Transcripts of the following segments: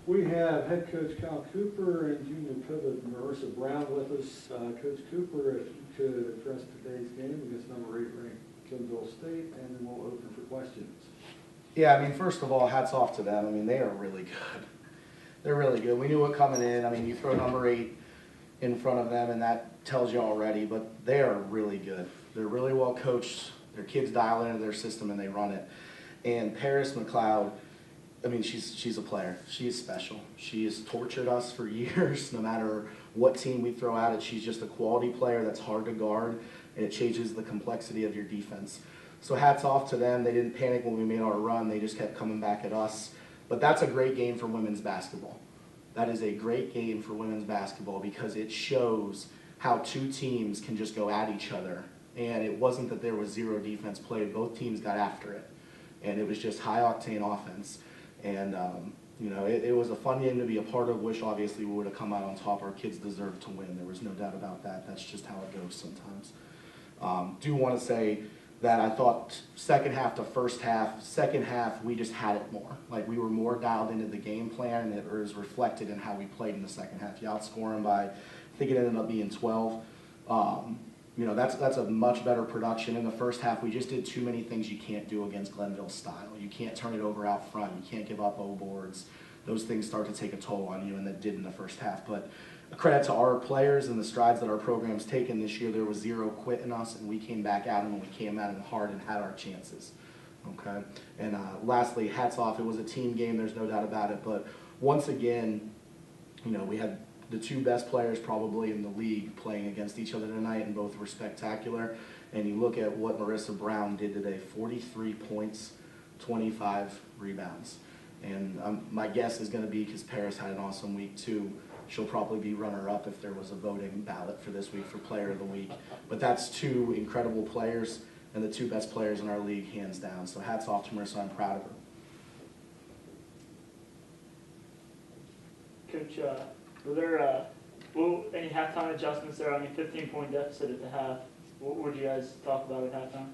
We have head coach Kyle Cooper and junior pivot Marissa Brown with us. Coach Cooper, if you could address today's game against number 8 ranked Glenville State, and then we'll open for questions. Yeah, I mean, first of all, hats off to them. I mean, they are really good. They're really good. We knew it coming in. I mean, you throw number 8 in front of them, and that tells you already, but they are really good. They're really well coached. Their kids dial into their system, and they run it. And Paris McLeod, I mean, she's a player. She is special. She has tortured us for years, no matter what team we throw at it. She's just a quality player that's hard to guard, and it changes the complexity of your defense. So hats off to them. They didn't panic when we made our run. They just kept coming back at us. But that's a great game for women's basketball. That is a great game for women's basketball because it shows how two teams can just go at each other. And it wasn't that there was zero defense played. Both teams got after it. And it was just high-octane offense. And, you know, it was a fun game to be a part of. Wish, obviously, we would have come out on top. Our kids deserved to win. There was no doubt about that. That's just how it goes sometimes. Do want to say that I thought second half to first half, second half, we just had it more. Like, we were more dialed into the game plan, and it was reflected in how we played in the second half. You outscore them by, I think it ended up being 12. You know, that's a much better production. In the first half, we just did too many things you can't do against Glenville style. You can't turn it over out front. You can't give up O boards. Those things start to take a toll on you, and that did in the first half. But a credit to our players and the strides that our program's taken this year. There was zero quit in us, and we came back at them, and we came at them hard and had our chances. Okay? And lastly, hats off. It was a team game. There's no doubt about it. But once again, you know, we had the two best players probably in the league playing against each other tonight, and both were spectacular. And you look at what Marissa Brown did today, 43 points, 25 rebounds. And my guess is going to be, because Paris had an awesome week too, she'll probably be runner-up if there was a voting ballot for this week for Player of the Week. But that's two incredible players and the two best players in our league, hands down. So hats off to Marissa. I'm proud of her. Coach, were there any halftime adjustments there? I mean, 15-point deficit at the half. What would you guys talk about at halftime?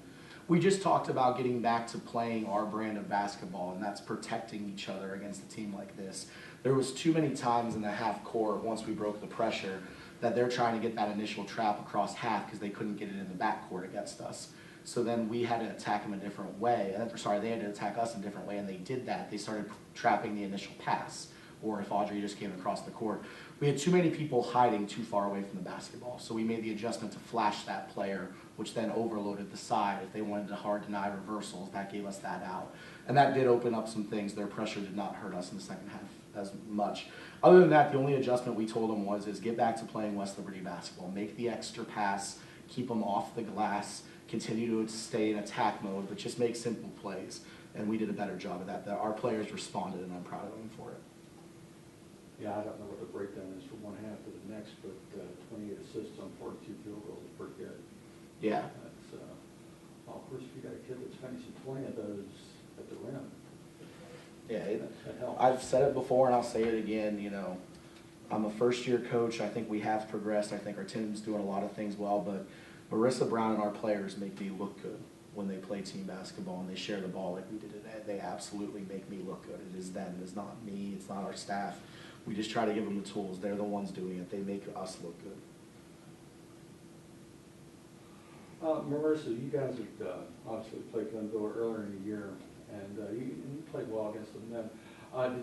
We just talked about getting back to playing our brand of basketball, and that's protecting each other against a team like this. There was too many times in the half court, once we broke the pressure, that they're trying to get that initial trap across half because they couldn't get it in the backcourt against us. So then we had to attack them a different way. Sorry, they had to attack us in a different way, and they did that. They started trapping the initial pass, or if Audrey just came across the court. We had too many people hiding too far away from the basketball, so we made the adjustment to flash that player, which then overloaded the side. If they wanted to hard deny reversals, that gave us that out. And that did open up some things. Their pressure did not hurt us in the second half as much. Other than that, the only adjustment we told them is get back to playing West Liberty basketball. Make the extra pass, keep them off the glass, continue to stay in attack mode, but just make simple plays. And we did a better job of that. Our players responded, and I'm proud of them for it. Yeah, I don't know what the breakdown is from one half to the next, but 28 assists on 42 field goals is pretty good. Yeah. That's, well, of course, if you got a kid that's finishing 20 of those at the rim, yeah, that helps. I've said it before, and I'll say it again. You know, I'm a first-year coach. I think we have progressed. I think our team's doing a lot of things well, but Marissa Brown and our players make me look good when they play team basketball and they share the ball like we did today. They absolutely make me look good. It is them. It's not me. It's not our staff. We just try to give them the tools. They're the ones doing it. They make us look good. Marissa, you guys have obviously played Glenville earlier in the year, and you played well against them then.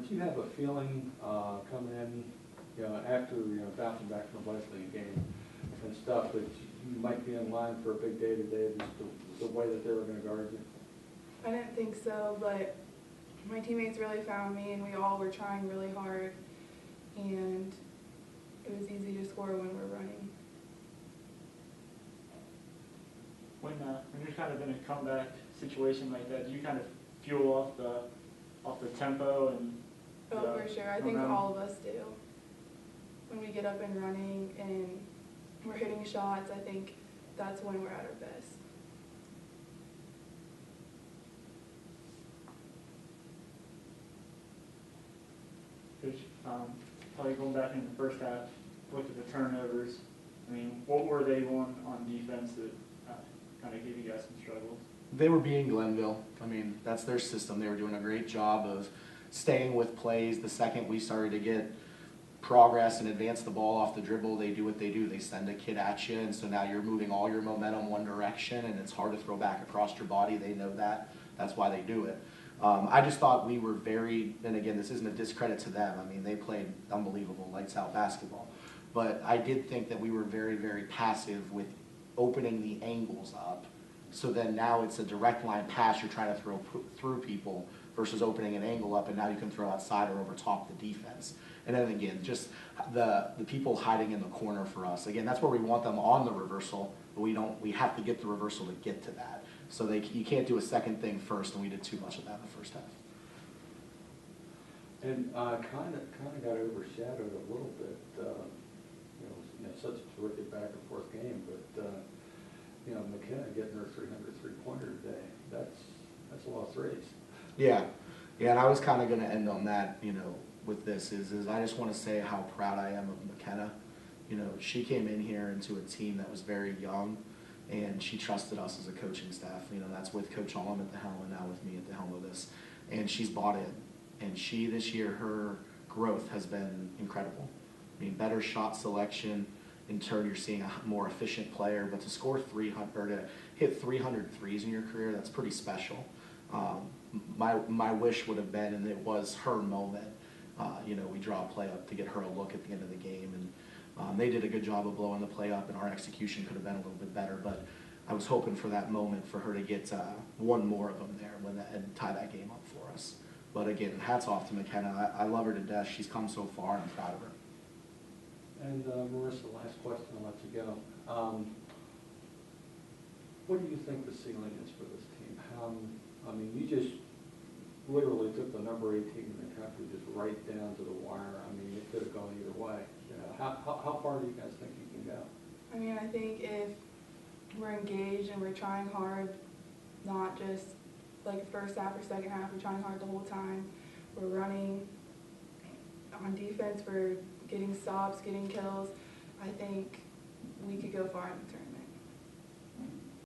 Did you have a feeling coming in, after bouncing back from the Wesleyan game and stuff, that you might be in line for a big day today, just the way that they were going to guard you? I didn't think so, but my teammates really found me, and we all were trying really hard, and it was easy to score when we're running. When you're kind of in a comeback situation like that, do you kind of fuel off the tempo and? Oh, for sure. I think all of us do. When we get up and running and we're hitting shots, I think that's when we're at our best. Coach, probably going back in the first half, look at the turnovers. I mean, what were they on defense that kind of gave you guys some struggles? They were beating Glenville. I mean, that's their system. They were doing a great job of staying with plays. The second we started to get progress and advance the ball off the dribble, they do what they do. They send a kid at you, and so now you're moving all your momentum one direction, and it's hard to throw back across your body. They know that. That's why they do it. I just thought we were very, and again, this isn't a discredit to them. I mean, they played unbelievable, lights out basketball. But I did think that we were very, very passive with opening the angles up. So then now it's a direct line pass you're trying to throw through people versus opening an angle up, and now you can throw outside or over top the defense. And then again, just the people hiding in the corner for us. Again, that's where we want them on the reversal, but we have to get the reversal to get to that. So you can't do a second thing first, and we did too much of that in the first half. And kind of got overshadowed a little bit. You know, such a terrific back and forth game, but you know, McKenna getting her 300 three-pointer today. That's a lot of threes. Yeah, and I was kind of going to end on that. You know, with this is I just want to say how proud I am of McKenna. You know, she came in here into a team that was very young, and she trusted us as a coaching staff. You know, that's with Coach Allum at the helm and now with me at the helm of this. And she's bought in. And this year, her growth has been incredible. I mean, better shot selection. In turn, you're seeing a more efficient player. But to score 300, or to hit 300 threes in your career, that's pretty special. My wish would have been, and it was her moment, you know, we draw a play up to get her a look at the end of the game. And they did a good job of blowing the play up, and our execution could have been a little bit better. But I was hoping for that moment for her to get one more of them there and tie that game up for us. But again, hats off to McKenna. I love her to death. She's come so far, and I'm proud of her. And Marissa, last question, I'll let you go. What do you think the ceiling is for this team? I mean, you just literally took the number 8 team in the country just right down to the wire. I mean, it could have gone either way. You know, how far do you guys think you can go? I mean, I think if we're engaged and we're trying hard, not just like first half or second half, we're trying hard the whole time. We're running on defense, we're getting stops, getting kills. I think we could go far in the tournament.